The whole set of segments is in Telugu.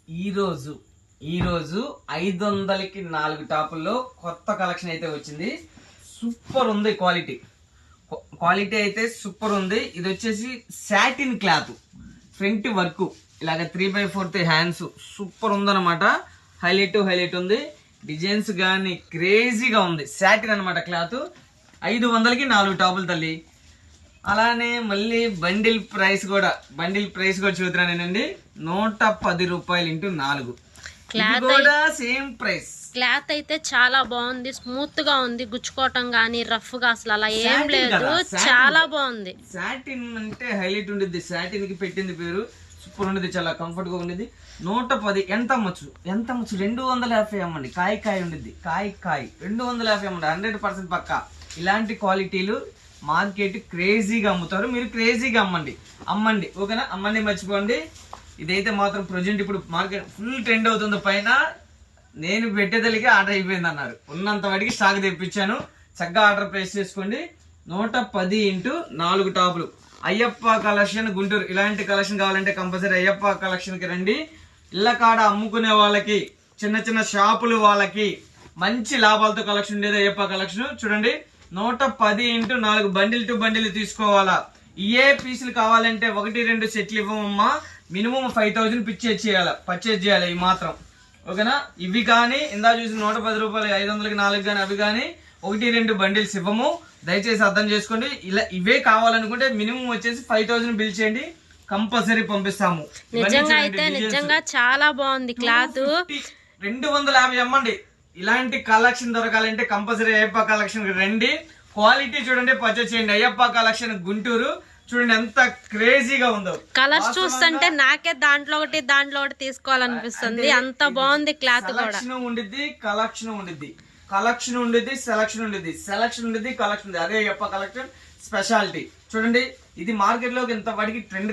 ఈరోజు 500కి 4 టాపుల్లో కొత్త కలెక్షన్ అయితే వచ్చింది. సూపర్ ఉంది క్వాలిటీ అయితే సూపర్ ఉంది. ఇది వచ్చేసి సాటిన్ క్లాత్, ఫ్రంట్ వర్క్ ఇలాగ 3/4 హ్యాండ్స్ సూపర్ ఉందన్నమాట. హైలైట్ ఉంది. డిజైన్స్ కానీ క్రేజీగా ఉంది. సాటిన్ అనమాట క్లాత్. 500కి 4 టాపులు తల్లి. అలానే మళ్ళీ బండిల్ ప్రైస్ కూడా చూద్దానండి. 110 రూపాయలు ఇంటూ 4. Same price. క్లాత్ అయితే చాలా బాగుంది, స్మూత్ గా ఉంది, గుచ్చుకోవటం గానీ రఫ్ గా అసలు అలా ఏం లేదు, చాలా బాగుంది. సాటిన్ అంటే హైలైట్ ఉండేది. సాటిన్ కి పెట్టింది పేరు. సూపర్ ఉండేది, చాలా కంఫర్ట్ గా ఉండేది. 110 ఎంత అమ్మచ్చు 250 అమ్మండి. కాయ ఉండేది. కాయ 250 అమ్మండి. 100% పక్కా. ఇలాంటి క్వాలిటీలు మార్కెట్ క్రేజీగా అమ్ముతారు. మీరు క్రేజీగా అమ్మండి ఓకేనా. అమ్మండి, మర్చిపోండి. ఇదైతే మాత్రం ప్రజెంట్ ఇప్పుడు మార్కెట్ ఫుల్ ట్రెండ్ అవుతుంది. పైన నేను పెట్టేదలికి ఆర్డర్ అయిపోయింది అన్నారు. ఉన్నంత వాటికి స్టాక్ తెప్పించాను. చక్కగా ఆర్డర్ ప్లేస్ చేసుకోండి. 110 ఇంటూ 4 టాపులు. అయ్యప్ప కలెక్షన్ గుంటూరు. ఇలాంటి కలెక్షన్ కావాలంటే కంపల్సరీ అయ్యప్ప కలెక్షన్కి రండి. ఇళ్ళ కాడ అమ్ముకునే వాళ్ళకి, చిన్న షాపులు వాళ్ళకి మంచి లాభాలతో కలెక్షన్ ఉండేది అయ్యప్ప కలెక్షన్. చూడండి, 110 ఇంటూ 4 బండిల్ టు బండిల్ తీసుకోవాలా. ఏ పీసులు కావాలంటే 1-2 సెట్లు ఇవ్వమమ్మా. మినిమం 5000 పర్చేజ్ చేయాలి ఈ మాత్రం ఓకేనా. ఇవి కానీ ఇందా చూసి 110 రూపాయలు 500కి 4 కానీ అవి కానీ 1-2 బండిల్స్ ఇవ్వము. దయచేసి అర్థం చేసుకోండి. ఇలా ఇవే కావాలనుకుంటే మినిమం వచ్చేసి 5000 బిల్ చేయండి, కంపల్సరీ పంపిస్తాము. నిజంగా చాలా బాగుంది క్లాత్. 250 అమ్మండి. ఇలాంటి కలెక్షన్ దొరకాలంటే కంపల్సరీ అయ్యప్ప కలెక్షన్ రండి. క్వాలిటీ చూడండి, పర్చేజ్ చేయండి. అయ్యప్ప కలెక్షన్ గుంటూరు. చూడండి ఎంత క్రేజీగా ఉందో. కలర్స్ చూస్తుంటే నాకే దాంట్లో ఒకటి తీసుకోవాలనిపిస్తుంది. అంత బాగుంది క్లాత్. కలెక్షన్ ఉండిద్ది, సెలక్షన్ ఉండిద్ది, కలెక్షన్ ఉంది. అదే అయ్యప్ప కలెక్షన్ స్పెషాలిటీ. చూడండి, ఇది మార్కెట్ లోకి ఇంత వాటికి ట్రెండ్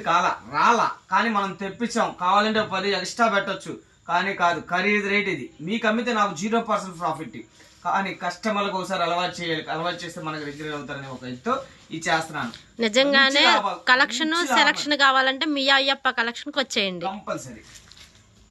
రాలా, కానీ మనం తెప్పించాం. కావాలంటే 10 ఎక్స్ట్రా పెట్టొచ్చు, కానీ కాదు. ఖరీదు రేట్ ఇది. మీకు అమ్మితే నాకు 0% ప్రాఫిట్. కానీ కస్టమర్లకు ఒకసారి అలవాటు చేస్తే మనకు రెగ్యులర్ అవుతారని ఒక ఇదితో ఇది చేస్తున్నాను. నిజంగానే కలెక్షన్ సెలక్షన్ కావాలంటే మీ అయ్యప్ప కలెక్షన్ కి వచ్చేయండి కంపల్సరీ.